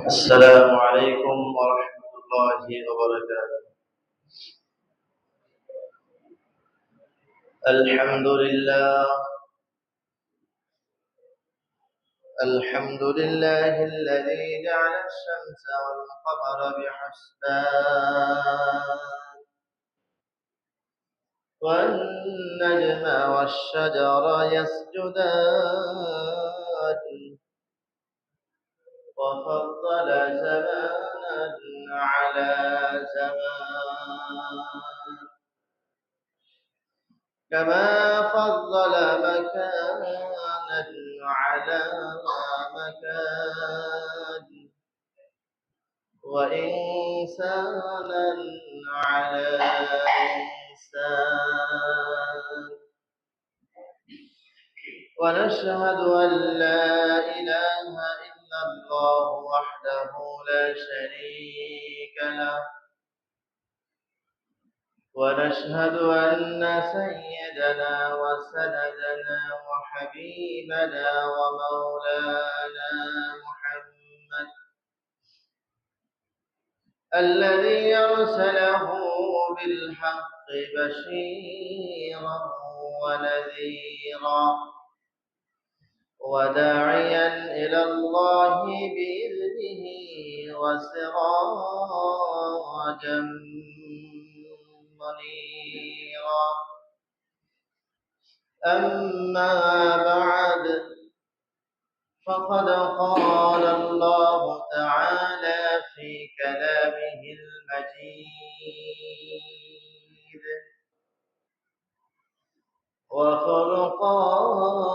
السلام عليكم ورحمة الله وبركاته. الحمد لله الذي جعل الشمس والقمر بحسبان والنجم والشجر يسجدان وفضل زمانا على زمان كما فضل مكانا على مكان وإنسانا على إنسان ونشهد أن لا إله إلا الله وحده لا شريك له ونشهد أن سيدنا وسندنا وحبيبنا ومولانا محمد الذي أرسله بالحق بشيرا ونذيرا وداعيا إلى الله بإذنه وسراجا منيرا أما بعد فقد قال الله تعالى في كلامه المجيد وفرقانه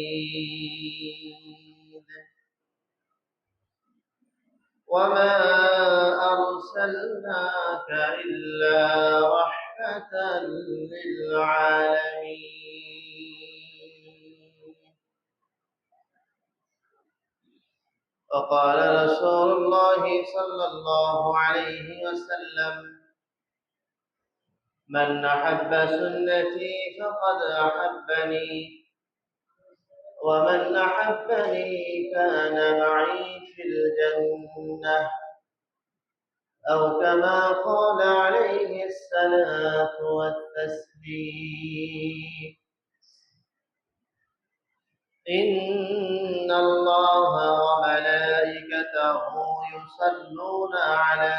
الحميد وما أرسلناك إلا رحمة للعالمين وقال رسول الله صلى الله عليه وسلم من أحب سنتي فقد أحبني ومن أحبني كان معي في الجنة أو كما قال عليه الصلاة والتسليم إن الله وملائكته يصلون على